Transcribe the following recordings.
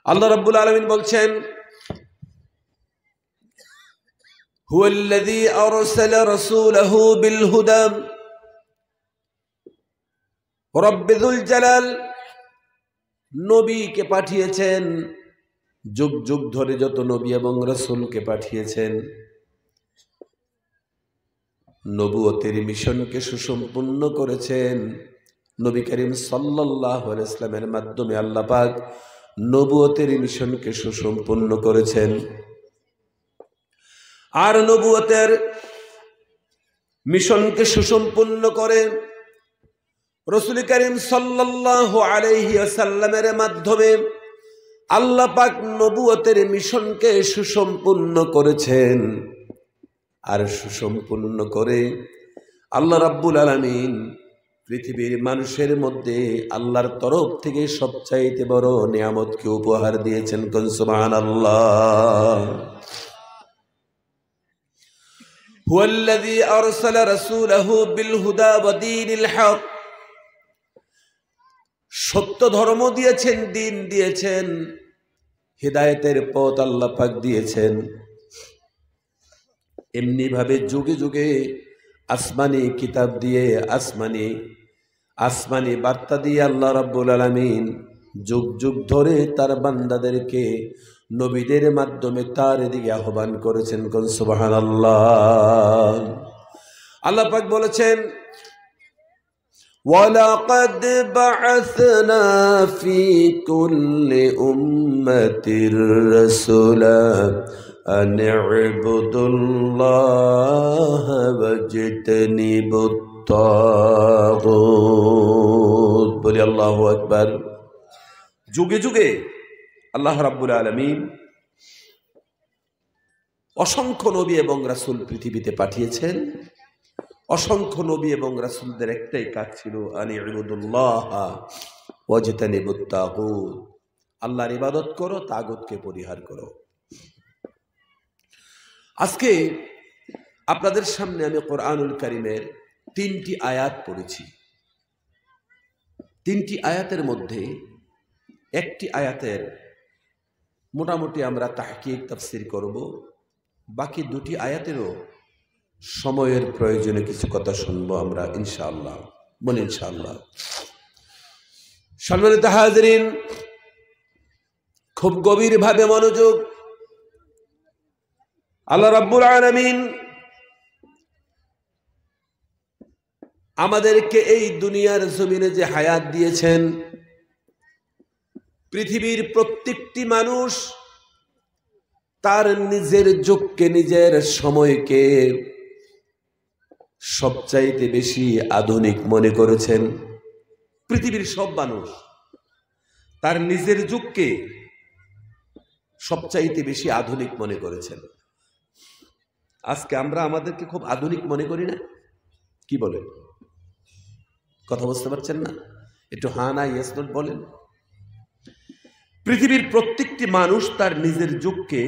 আল্লাহ রাব্বুল আলামিন বলছেন, হুয়াল্লাযী আরসালা রাসূলাহু বিল হুদা রাব্বিযুল জালাল, নবীকে পাঠিয়েছেন, যুগ যুগ ধরে যত নবী এবং রাসূলকে পাঠিয়েছেন, নবুয়তের মিশনকে সুসম্পূর্ণ করেছেন। নবী করিম সাল্লাল্লাহু আলাইহি ওয়াসাল্লামের মাধ্যমে আল্লাহ পাক নবুয়তের মিশনকে সুসম্পূর্ণ করেছেন। আর নবুয়তের মিশনকে সুসম্পূর্ণ করে রাসূল করিম সাল্লাল্লাহু আলাইহি ওয়াসাল্লামের মাধ্যমে আল্লাহ পাক নবুয়তের মিশনকে সুসম্পূর্ণ করেছেন। আর সুসম্পূর্ণ করে আল্লাহ রাব্বুল আলামিন পৃথিবীর মানুষের মধ্যে আল্লাহর তরফ থেকে সবচাইতে বড় নিয়ামতকে উপহার দিয়েছেন। কোন সুবহানাল্লাহ। হুয়াল্লাযী আরসালা রাসূলাহু বিল হুদা ওয়া দীনিল হক, সত্য ধর্ম দিয়েছেন, দিন দিয়েছেন, হিদায়াতের পথ আল্লাহ পাক দিয়েছেন। এমনি ভাবে যুগে যুগে আসমানি কিতাব দিয়ে, আসমানি বার্তা দিয়ে আল্লাহ রাব্বুল আলামিন যুগ যুগ ধরে তার বান্দাদেরকে নবীদের মাধ্যমে তার দিকে আহ্বান করেছেন। কোন সুবহানাল্লাহ। আল্লাহ পাক বলেছেন, ওয়ালাকাদ বা'আসনা ফি কুল্লি উম্মাতির রাসূলা আন ইবুদুল্লাহ ওয়াজতানিবুত তাগুত। বলি আল্লাহু আকবার। যুগে যুগে আল্লাহ রাব্বুল আলামিন অসংখ্য নবী এবং রাসূল পৃথিবীতে পাঠিয়েছেন। অসংখ্য নবী এবং রাসূলদের একটাই কাজ ছিল, আন ইবুদুল্লাহ ওয়াজতানিবুত তাগুত, আল্লাহর ইবাদত করো, তাগুতকে পরিহার করো। আজকে আপনাদের সামনে আমি কোরআনুল কারীমের 3টি আয়াত পড়েছি। 3টি আয়াতের মধ্যে একটি আয়াতের মোটামুটি আমরা তাহকিক তাফসীর করব, বাকি 2টি আয়াতেরও সময়ের প্রয়োজনে কিছু কথা শুনবো আমরা ইনশাআল্লাহ। বলি ইনশাআল্লাহ। সম্মানিত হাজিরিন, খুব গভীরভাবে মনোযোগ। আল্লাহ রাব্বুল আলামিন আমাদেরকে এই দুনিয়ার জমিনে যে হায়াত দিয়েছেন, পৃথিবীর প্রত্যেকটি মানুষ তার নিজের যুগকে, নিজের সময়কে সবচাইতে বেশি আধুনিক মনে করেছেন। পৃথিবীর সব মানুষ তার নিজের যুগকে সবচাইতে বেশি আধুনিক মনে করেছেন। আজকে আমরা আমাদেরকে খুব আধুনিক মনে করি না? কি বলেন? কথা বুঝতে পারছেন না? একটু হ্যাঁ না ইয়েস নট বলেন। পৃথিবীর প্রত্যেকটি মানুষ তার নিজের যুগকে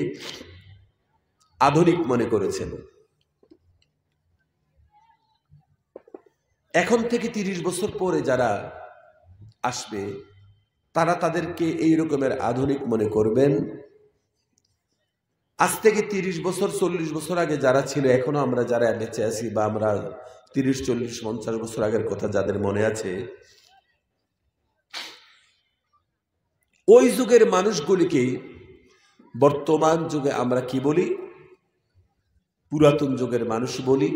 আধুনিক মনে করেছেন। এখন থেকে 30 বছর পরে যারা আসবে তারা তাদেরকে এই রকমের আধুনিক মনে করবেন। আজ থেকে 30 বছর 40 বছর আগে যারা ছিল, এখনো আমরা যারা বেঁচে আছি, বা আমরা 30, 40, 50 বছর আগের কথা যাদের মনে আছে, ওই যুগের মানুষগুলিকে বর্তমান যুগে আমরা কি বলি? পুরাতন যুগের মানুষ বলি।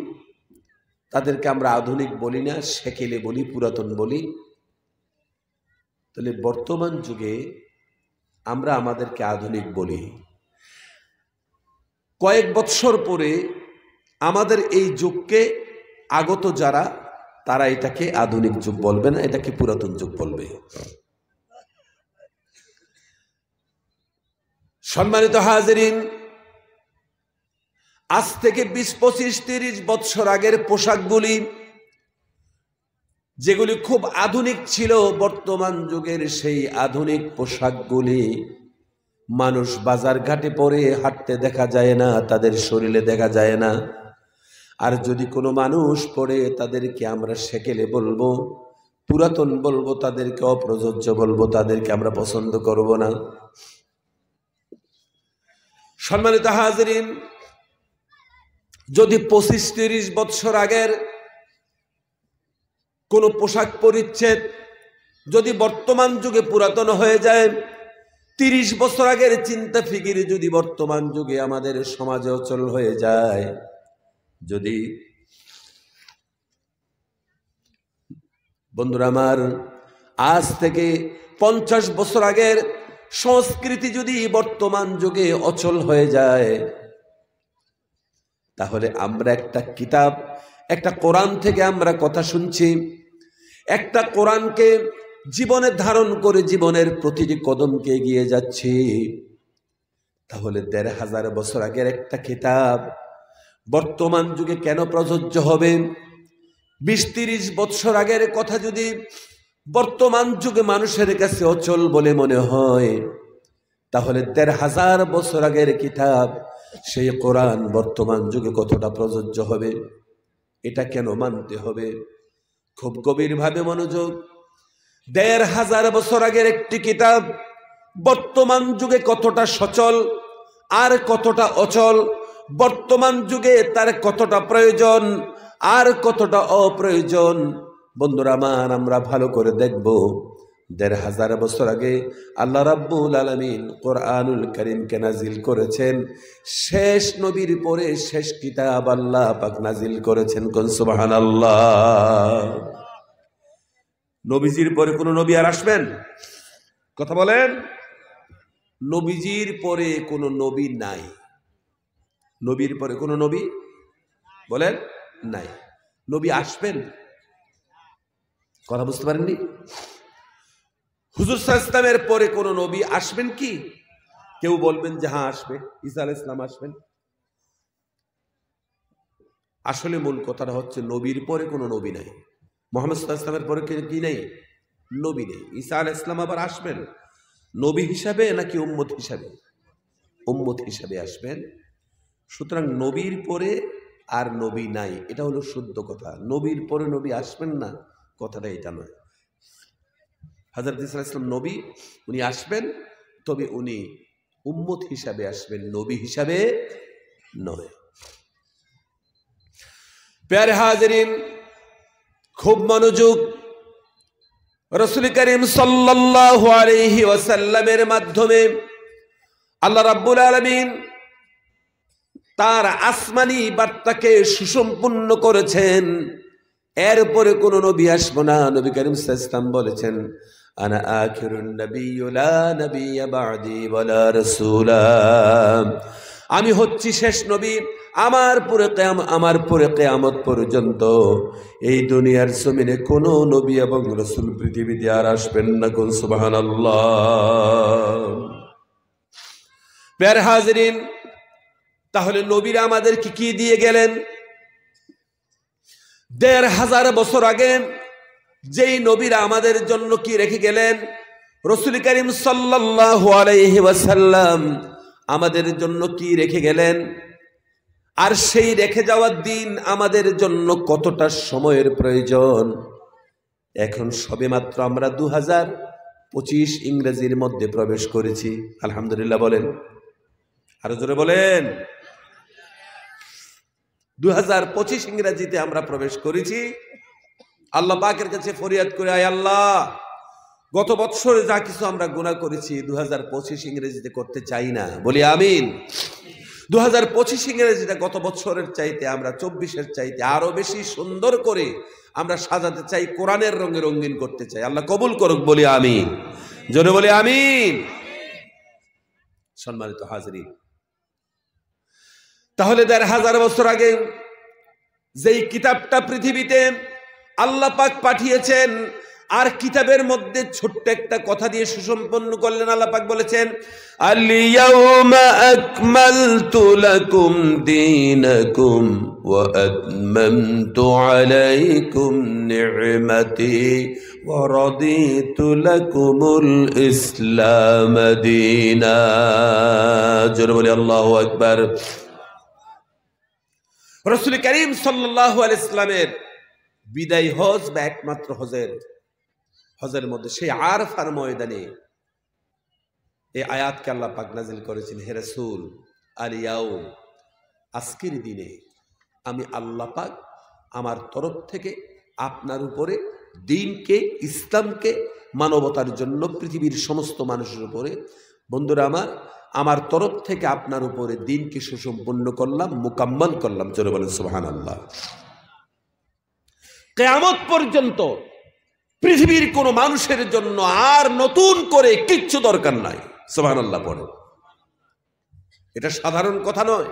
তাদেরকে আমরা আধুনিক বলি না, সেকেলে বলি, পুরাতন বলি। তাহলে বর্তমান যুগে আমরা আমাদেরকে আধুনিক বলি। কয়েক বৎসর পরে আমাদের এই যুগকে আগত যারা, তারা এটাকে আধুনিক যুগ বলবে না, এটাকে পুরাতন যুগ বলবে। সম্মানিত হাজিরিন, আজ থেকে 20, 25, 30 বৎসর আগের পোশাকগুলি যেগুলি খুব আধুনিক ছিল, বর্তমান যুগের সেই আধুনিক পোশাকগুলি মানুষ বাজার ঘাটে পরে হাঁটতে দেখা যায় না, তাদের শরীরে দেখা যায় না। আর যদি কোনো মানুষ পরে, তাদেরকে আমরা সেকেলে বলবো, পুরাতন বলবো, তাদেরকে অপ্রযোজ্য বলবো, তাদেরকে আমরা পছন্দ করব না। সম্মানিত হাজিরিন, যদি 25-30 বছর আগের কোন পোশাক পরিচ্ছেদ যদি বর্তমান যুগে পুরাতন হয়ে যায়, 30 বছর আগের চিন্তা ফিকির যদি বর্তমান যুগে আমাদের সমাজে অচল হয়ে যায়, যদি বন্ধুরা আমার আজ থেকে 50 বছর আগের সংস্কৃতি যদি বর্তমান যুগে অচল হয়ে যায়, তাহলে আমরা একটা কিতাব, একটা কোরআন থেকে আমরা কথা শুনছি, একটা কোরআনকে জীবনে ধারণ করে জীবনের প্রতিটি কদমকে এগিয়ে যাচ্ছি, তাহলে 1500 বছর আগের একটা কিতাব বর্তমান যুগে কেন প্রযোজ্য হবে? 20-30 বছর আগের কথা যদি বর্তমান যুগে মানুষের কাছে অচল বলে মনে হয়, তাহলে 1500 বছর আগের কিতাব সেই কোরআন বর্তমান যুগে কতটা প্রযোজ্য হবে? এটা কেন মানতে হবে? খুব গভীরভাবে মনোযোগ। 1500 বছর আগের একটি কিতাব বর্তমান যুগে কতটা সচল আর কতটা অচল, বর্তমান যুগে তার কতটা প্রয়োজন আর কতটা অপ্রয়োজন, বন্ধুরা আমার আমরা ভালো করে দেখব। 1500 বছর আগে আল্লাহ রাব্বুল আলামিন কোরআনুল কারীমকে নাজিল করেছেন, শেষ নবীর পরে শেষ কিতাব আল্লাহ পাক নাজিল করেছেন। কোন সুবহানাল্লাহ। নবীজির পরে কোন নবী আর আসবেন? কথা বলেন। নবীজির পরে কোন নবী নাই। নবীর পরে কোন নবী বলেন নাই। নবী আসবেন? কথা বুঝতে পারেননি? হুজুর সাল্লাল্লাহু আলাইহি ওয়াসাল্লামের পরে কোন নবী আসবেন কি? কেউ বলবেন যে হ্যাঁ আসবে, ঈসা আলাইহিস সালাম আসবেন। আসলে মূল কথাটা হচ্ছে নবীর পরে কোনো নবী নাই। মুহাম্মদ সাল্লাল্লাহু আলাইহি ওয়াসাল্লামের পরে কি নেই? নবী নেই। ঈসা আলাইহিস সালাম আবার আসবেন নবী হিসাবে নাকি উম্মত হিসাবে? উম্মত হিসাবে আসবেন। সুতরাং নবীর পরে আর নবী নাই, এটা হলো শুদ্ধ কথা। নবীর পরে নবী আসবেন না, কথাটা এটা নয়। হযরত ঈসা আলাইহিস সালাম নবী, উনি আসবেন, তবে উনি উম্মত হিসাবে আসবেন, নবী হিসাবে নয়। প্যারে হাজিরিন, খুব মনোযোগ। রাসূল করিম সাল্লাল্লাহু আলাইহি ওয়াসাল্লামের মাধ্যমে আল্লাহ রাব্বুল আলামিন তার আসমানি বার্তাকে সুসম্পূর্ণ করেছেন। এরপরে কোন নবী আসবে না। নবী করিম সাল্লাল্লাহু আলাইহি ওয়াসাল্লাম বলেছেন, আনা আখিরুন নাবিয়্যু লা নাবিয়্যা বা'দি ওয়ালা রাসূলা। আমি হচ্ছি শেষ নবী, আমার পরে কিয়ামত পর্যন্ত এই দুনিয়ার জমিনে কোনো নবী এবং রাসূল পৃথিবীতে আর আসবেন না। কোন সুবহানাল্লাহ। প্যারে হাজিরিন, তাহলে নবীরা আমাদেরকে কি দিয়ে গেলেন? 1500 বছর আগে যেই নবীরা আমাদের জন্য কি রেখে গেলেন? রাসূল করিম সাল্লাল্লাহু আলাইহি ওয়াসাল্লাম আমাদের জন্য কি রেখে গেলেন? আর সেই রেখে যাওয়ার দিন আমাদের জন্য কতটা সময়ের প্রয়োজন? এখন সবেমাত্র আমরা 2025 ইংরেজির মধ্যে প্রবেশ করেছি। আলহামদুলিল্লাহ বলেন, আরো জোরে বলেন। 2025 ইংরেজিতে আমরা প্রবেশ করেছি। আল্লাহ পাকের কাছে ফরিয়াদ করে, আয় আল্লাহ, গত বছরে যা কিছু আমরা গুনাহ করেছি 2025 ইংরেজিতে করতে চাই না। বলি আমিন। 2025 ইংরেজিটা গত বছরের চাইতে আমরা 24-এর চাইতে আরো বেশি সুন্দর করে আমরা সাজাতে চাই, কোরআনের রঙে রঙিন করতে চাই। আল্লাহ কবুল করুক। বলি আমিন। জোরে বলি আমিন। সম্মানিত হাজিরিন, তাহলে 1500 বছর আগে যেই কিতাবটা পৃথিবীতে আল্লাহ পাক পাঠিয়েছেন, আর কিতাবের মধ্যে ছোট্ট একটা কথা দিয়ে সুসম্পন্ন করলেন। আল্লাহ পাক বলেছেন, আল-ইয়াওমা আকমালতু লাকুম দীনাকুম ওয়া আতমামতু আলাইকুম নি'মাতি ওয়া রাদিতু লাকুমুল ইসলাম দীনা। জোরে বলি আল্লাহু আকবার। রাসূল করিম সাল্লাল্লাহু আলাইহি ওয়াসাল্লামের বিদায় হজ বা একমাত্র হজের মধ্যে সেই আরফার ময়দানে এই আয়াতকে আল্লাহ পাক নাজিল করেছেন, হে রাসূল আলিয়াউম, আজকের দিনে আমি আল্লাহ পাক আমার তরফ থেকে আপনার উপরে দ্বীনকে, ইসলামকে, মানবতার জন্য পৃথিবীর সমস্ত মানুষের উপরে, বন্ধুরা আমার তরফ থেকে আপনার উপরে দ্বীনকে সুসম্পন্ন করলাম, মুকাম্মাল করলাম। জোরে বলেন সুবহানাল্লাহ। কিয়ামত পর্যন্ত পৃথিবীর কোন মানুষের জন্য আর নতুন করে কিচ্ছু দরকার নাই। সুবহানাল্লাহ পড়ে। এটা সাধারণ কথা নয়।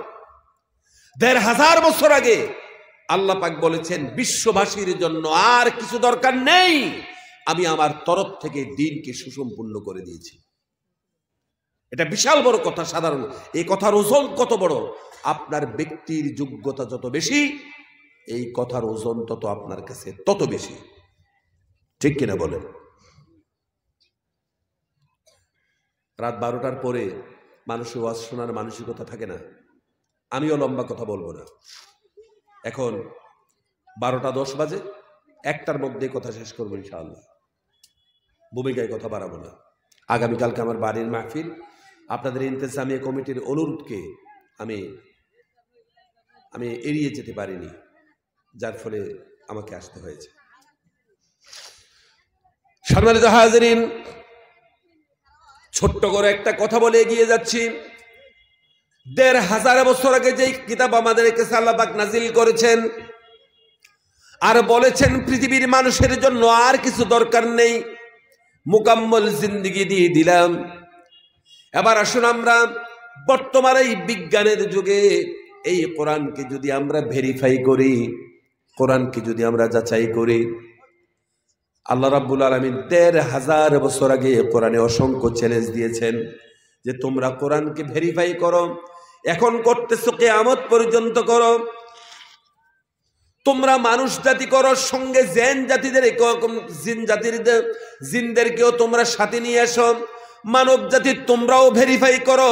১৫০০ বছর আগে আল্লাহ পাক বলেছেন বিশ্ববাসীর জন্য আর কিছু দরকার নেই, আমি আমার তরফ থেকে দ্বীনকে সুসম্পূর্ণ করে দিয়েছি। এটা বিশাল বড় কথা। সাধারণ এই কথার ওজন কত বড়? আপনার ব্যক্তির যোগ্যতা যত বেশি, এই কথার ওজন তত আপনার কাছে তত বেশি। ঠিক কিনা বলেন? রাত ১২টার পরে মানুষের ওয়াজ শোনার মানসিকতা থাকে না। আমিও লম্বা কথা বলবো না। এখন ১২টা ১০ বাজে, ১টার মধ্যে কথা শেষ করবো ইনশাআল্লাহ। ভূমিকায় কথা বাড়াবো না। আগামীকালকে আমার বাড়ির মাহফিল। আপনাদের ইন্তেজামিয়া কমিটির অনুরোধকে আমি এড়িয়ে যেতে পারিনি, যার ফলে আমাকে আসতে হয়েছে। সম্মানিত হাজিরিন, ছোট্ট করে একটা কথা বলে এগিয়ে যাচ্ছি। ১৫০০ বছর আগে যেই কিতাব আমাদের কাছে আল্লাহ পাক নাজিল করেছেন আর বলেছেন পৃথিবীর মানুষের জন্য আর কিছু দরকার নেই, মুকাম্মল জিন্দেগি দিয়ে দিলাম। এবার আসুন আমরা বর্তমান এই বিজ্ঞানের যুগে এই কোরআনকে যদি আমরা ভেরিফাই করি, কোরআনকে যদি আমরা যাচাই করি, আল্লাহ রাব্বুল আলামিন ১৫০০ বছর আগে কোরআনে অসংখ্য চ্যালেঞ্জ দিয়েছেন যে তোমরা কোরআনকে ভেরিফাই করো। এখন করতেছো, কিয়ামত পর্যন্ত করো। তোমরা মানুষ জাতি করো, সঙ্গে জিন জাতিদের, জিনদেরকেও তোমরা সাথে নিয়ে আসো। মানব জাতি তোমরাও ভেরিফাই করো,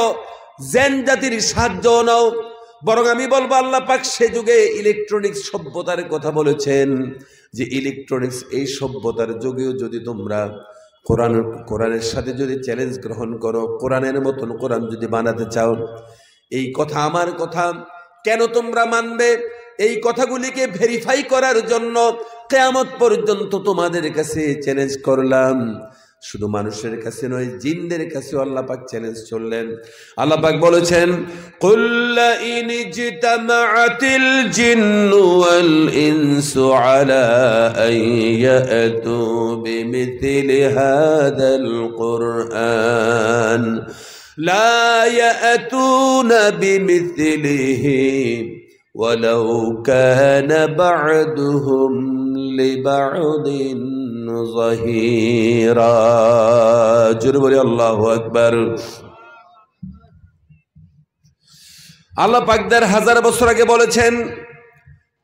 জিন জাতির সাহায্য নাও। বরং আমি বলবো আল্লাহ পাক সে যুগে ইলেকট্রনিক্স সভ্যতার কথা বলেছেন যে ইলেকট্রনিক্স এই সভ্যতার যুগেও যদি তোমরা কোরআনের সাথে যদি চ্যালেঞ্জ গ্রহণ করো, কোরআনের মতন কোরআন যদি বানাতে চাও, এই কথা আমার কথা, কেন তোমরা মানবে? এই কথাগুলিকে ভেরিফাই করার জন্য কিয়ামত পর্যন্ত তোমাদের কাছে চ্যালেঞ্জ করলাম। শুধু মানুষের কাছে নয়, জিনদের কাছেও আল্লাহ পাক চ্যালেঞ্জ করলেন। আল্লাহ পাক বলেছেন কুল্লা ইন জিতামাআতিল জিন্নু ওয়াল ইনসু আলা আন ইয়াতু বিমিথলি হাদাল কুরআন লা ইয়াতুনা বিমিথলিহি ওয়ালাউ কানা বা'দুহুম লিবা'দিন যাহিরা। জোরে বলি আল্লাহু আকবার। আল্লাহ পাক ১৫০০ বছর আগে বলেছেন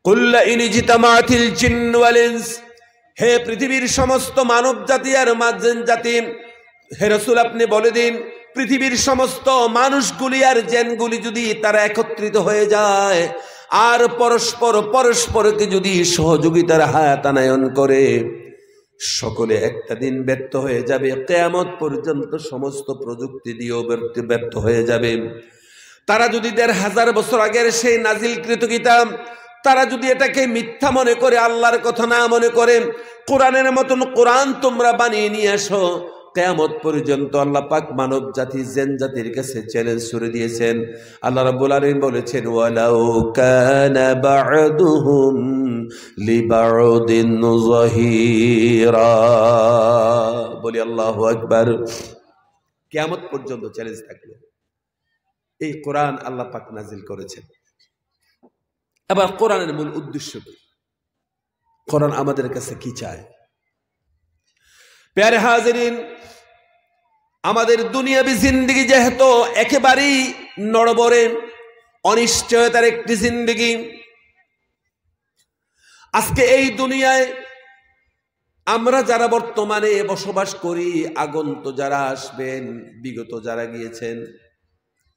কুল্লা ইন জিতামাআতিল জিন্ন ওয়াল ইনস, হে পৃথিবীর সমস্ত মানব জাতি আর জিন জাতি, হে রাসূল আপনি বলে দিন পৃথিবীর সমস্ত মানুষগুলি আর জিনগুলি যদি তারা একত্রিত হয়ে যায় আর পরস্পরকে যদি সহযোগিতার হায়াতানায়ন করে, সকলে একটা দিন ব্যর্থ হয়ে যাবে। কিয়ামত পর্যন্ত সমস্ত প্রযুক্তি দিয়েও ব্যর্থ হয়ে যাবে। তারা যদি ১৫০০ বছর আগের সেই নাজিলকৃত কিতাব তারা যদি এটাকে মিথ্যা মনে করে, আল্লাহর কথা না মনে করে, কোরআনের মতন কোরআন তোমরা বানিয়ে নিয়ে আসো, কিয়ামত পর্যন্ত আল্লাহ পাক মানব জাতি জিন জাতির কাছে চ্যালেঞ্জ ছুড়ে দিয়েছেন। আল্লাহ রাব্বুল আলামিন বলেছেন ওয়ালাউ কানা বা'দুহুম লিবা'দিন যাহিরা। বলি আল্লাহু আকবার। কিয়ামত পর্যন্ত চ্যালেঞ্জ থাকলো। এই কোরআন আল্লাহ পাক নাজিল করেছেন। এবার কোরআনের মূল উদ্দেশ্য কি? কোরআন আমাদের কাছে কি চায়? প্যারে হাজিরিন, আমাদের দুনিয়াবি জিন্দেগি যেহেতু একেবারেই নড়বড়ে অনিশ্চয়তার একটি জিন্দেগি, আজকে এই দুনিয়ায় আমরা যারা বর্তমানে বসবাস করি, আগন্ত যারা আসবেন, বিগত যারা গিয়েছেন,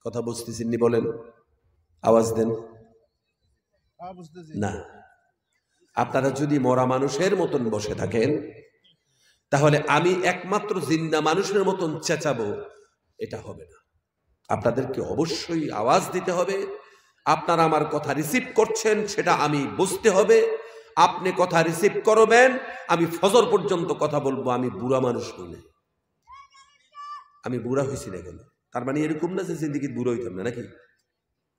কথা বুঝতেছেননি? বলেন, আওয়াজ দেন না। আপনারা যদি মরা মানুষের মতন বসে থাকেন, তাহলে আমি একমাত্র জিন্দা মানুষের মতন চেঁচাবো, এটা হবে না। আপনাদেরকে অবশ্যই আওয়াজ দিতে হবে। আপনারা আমার কথা রিসিভ করছেন সেটা আমি বুঝতে হবে। আপনি কথা রিসিভ করবেন, আমি ফজর পর্যন্ত কথা বলবো। আমি বুড়া মানুষ হই না, আমি বুড়া হয়েছি না কেন? তার মানে এরকম না যে জিন্দিগি বুড়ো হইতাম না, নাকি?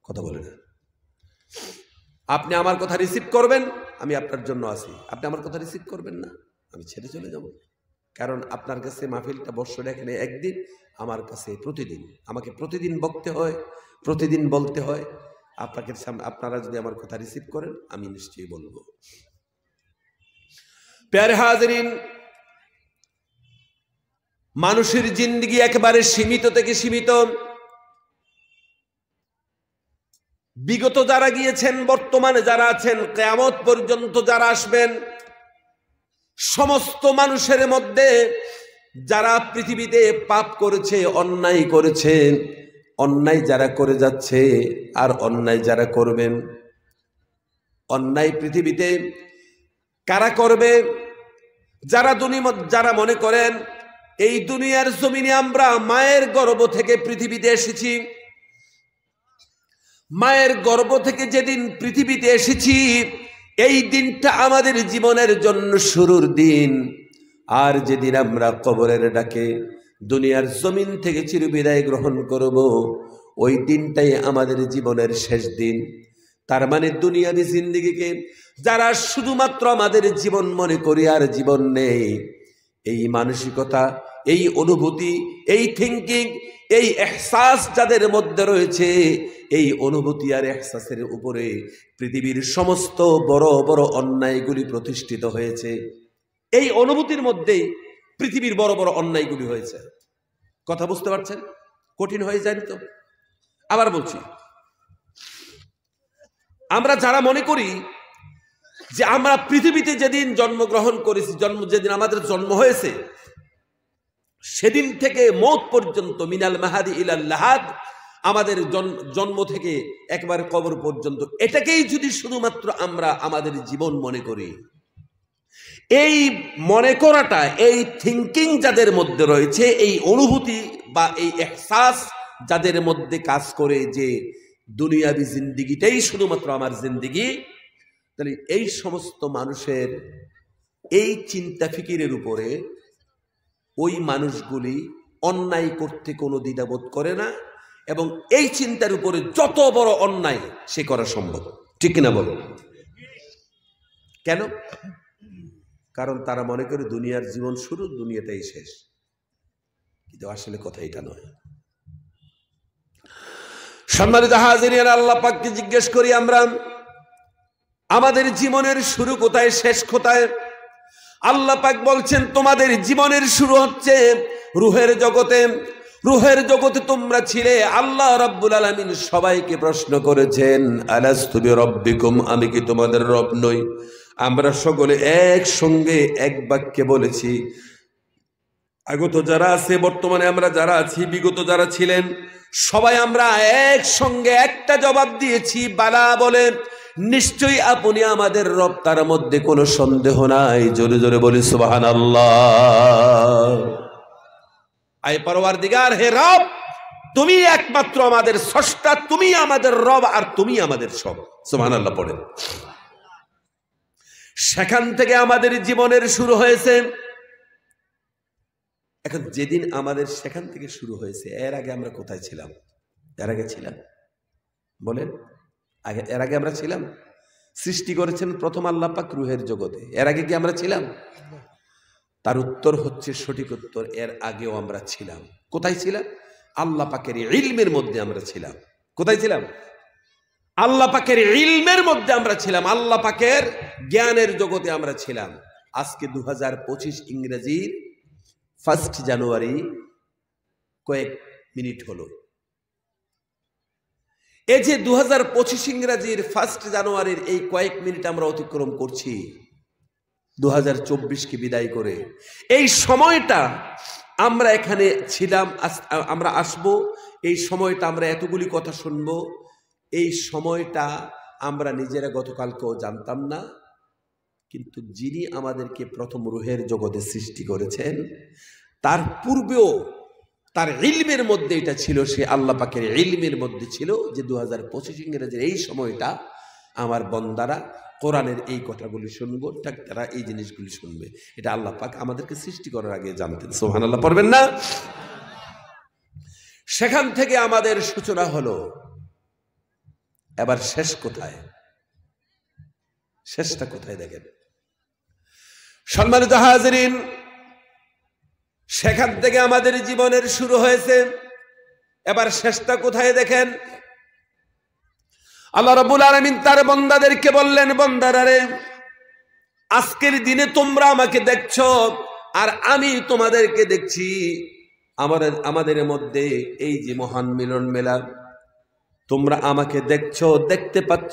কথা বলে না। আপনি আমার কথা রিসিভ করবেন, আমি আপনার জন্য আছি। আপনি আমার কথা রিসিভ করবেন না, আমি ছেড়ে চলে যাব। কারণ আপনার কাছে মাহফিলটা বৎসরে এখানে একদিন, আমার কাছে প্রতিদিন। আমাকে প্রতিদিন বকতে হয়, প্রতিদিন বলতে হয়। আপনাকে আপনারা যদি আমার কথা রিসিভ করেন, আমি নিশ্চয়ই বলবো। প্যারে হাজরিন, মানুষের জিন্দেগি একেবারে সীমিত থেকে সীমিত। বিগত যারা গিয়েছেন, বর্তমানে যারা আছেন, কিয়ামত পর্যন্ত যারা আসবেন, সমস্ত মানুষের মধ্যে যারা পৃথিবীতে পাপ করেছে, অন্যায় করেছে, অন্যায় যারা করে যাচ্ছে আর অন্যায় যারা করবেন, অন্যায় পৃথিবীতে কারা করবে? যারা মনে করেন এই দুনিয়ার জমিনে আমরা মায়ের গর্ভ থেকে পৃথিবীতে এসেছি, মায়ের গর্ভ থেকে যেদিন পৃথিবীতে এসেছি, এই দিনটা আমাদের জীবনের জন্য শুরুর দিন। আর যেদিন আমরা কবরের ডাকে দুনিয়ার জমিন থেকে চিরবিদায় গ্রহণ করব, ওই দিনটাই আমাদের জীবনের শেষ দিন। তার মানে দুনিয়াবী জিন্দেগিকে যারা শুধুমাত্র আমাদের জীবন মনে করি আর জীবন নেই, এই মানসিকতা, এই অনুভূতি, এই থিঙ্কিং, এই এহসাস যাদের মধ্যে রয়েছে, এই অনুভূতি আর এহসাসের উপরে পৃথিবীর সমস্ত বড় বড় অন্যায়গুলি প্রতিষ্ঠিত হয়েছে। এই অনুভূতির মধ্যেই পৃথিবীর বড় বড় অন্যায়গুলি হয়েছে। কথা বুঝতে পারছেন? কঠিন হয়ে যায় তো? আবার বলছি, আমরা যারা মনে করি যে আমরা পৃথিবীতে যেদিন জন্মগ্রহণ করেছি, যেদিন আমাদের জন্ম হয়েছে, সেদিন থেকে মৌত পর্যন্ত, মিনাল মাহাদি ইলাল লাহাদ, আমাদের জন্ম থেকে একবারে কবর পর্যন্ত, এটাকেই যদি শুধুমাত্র আমরা আমাদের জীবন মনে করি, এই মনে করাটা, এই থিঙ্কিং যাদের মধ্যে রয়েছে, এই অনুভূতি বা এই এহসাস যাদের মধ্যে কাজ করে যে দুনিয়াবী জিন্দিগিটাই শুধুমাত্র আমার জিন্দিগি, তাহলে এই সমস্ত মানুষের এই চিন্তা ফিকিরের উপরে ওই মানুষগুলি অন্যায় করতে কোনো দ্বিধাবোধ করে না, এবং এই চিন্তার উপরে যত বড় অন্যায় সে করা সম্ভব। ঠিক কিনা বলো? কেন? কারণ তারা মনে করে দুনিয়ার জীবন শুরু, দুনিয়াটাই শেষ। কিন্তু আসলে কথা এটা নয়। সম্মানিত হাজিরিন, আল্লাহ পাককে জিজ্ঞেস করি আমরা, আমাদের জীবনের শুরু কোথায়, শেষ কোথায়? আল্লাহ পাক বলছেন, তোমাদের জীবনের শুরু হচ্ছে রুহের জগতে। রুহের জগতে তোমরা ছিলে। আল্লাহ রাব্বুল আলামিন সবাইকে প্রশ্ন করেছেন, আলাস্তু বিরাব্বিকুম, আমি কি তোমাদের রব নই? আমরা সকলে একসঙ্গে এক বাক্যে বলেছি। আগত যারা আছে, বর্তমানে আমরা যারা আছি, বিগত যারা ছিলেন, সবাই আমরা একসঙ্গে একটা জবাব দিয়েছি, বালা বলে, নিশ্চয়ই আপনি আমাদের রব, তার মধ্যে কোনো সন্দেহ নাই। জোরে জোরে বলি সুবহানাল্লাহ। আয় পরওয়ারদিগার, হে রব, তুমি একমাত্র আমাদের স্রষ্টা, তুমি আমাদের রব, আর তুমি আমাদের সব। সুবহানাল্লাহ পড়েন। সেখান থেকে আমাদের জীবনের শুরু হয়েছে। এখন যেদিন আমাদের সেখান থেকে শুরু হয়েছে, এর আগে আমরা কোথায় ছিলাম? এর আগে ছিলাম, বলেন, এর আগে আমরা ছিলাম? সৃষ্টি করেছেন প্রথম আল্লাহ পাক রুহের জগতে, এর আগে কি আমরা ছিলাম? তার উত্তর হচ্ছে, সঠিক উত্তর, এর আগেও আমরা ছিলাম। কোথায় ছিলাম? আল্লাহ পাকের ইলমের মধ্যে আমরা ছিলাম। কোথায় ছিলাম? আল্লাহ পাকের ইলমের মধ্যে আমরা ছিলাম, আল্লাহ পাকের জ্ঞানের জগতে আমরা ছিলাম। আজকে 2025 ইংরেজির 1 জানুয়ারি, কয়েক মিনিট হলো। এই যে 2025 ইংরেজির 1 জানুয়ারির এই কয়েক মিনিট আমরা অতিক্রম করছি 2024কে বিদায় করে। এই সময়টা আমরা এখানে ছিলাম, আমরা আসব, এই সময়টা আমরা এতগুলি কথা শুনব, এই সময়টা আমরা নিজেরা গতকালকেও জানতাম না। কিন্তু যিনি আমাদেরকে প্রথম রুহের জগতে সৃষ্টি করেছেন, তার পূর্বেও তার ইলমের মধ্যে এটা ছিল, সে আল্লাহ পাকের ইলমের মধ্যে ছিল যে 2025 ইংরেজির এই সময়টা আমার বন্দারা কোরআনের এই কথাগুলি শুনবো, ঠিক তারা এই জিনিসগুলি শুনবে। এটা আল্লাহ পাক আমাদেরকে সৃষ্টি করার আগে জানতেন। সুবহানাল্লাহ পড়বেন না? সেখান থেকে আমাদের সূচনা হলো। এবার শেষ কোথায়? শেষটা কোথায় দেখেন সম্মানিত হাজিরিন, সেখান থেকে আমাদের জীবনের শুরু হয়েছে। এবার শেষটা কোথায় দেখেন, আল্লাহ রাব্বুল আলামিন তার বান্দাদেরকে বললেন, বান্দারা রে, আজকের দিনে তোমরা আমাকে দেখছো আর আমি তোমাদেরকে দেখছি। আমাদের মধ্যে এই যে মহান মিলন মেলা, তোমরা আমাকে দেখছো, দেখতে পাচ্ছ।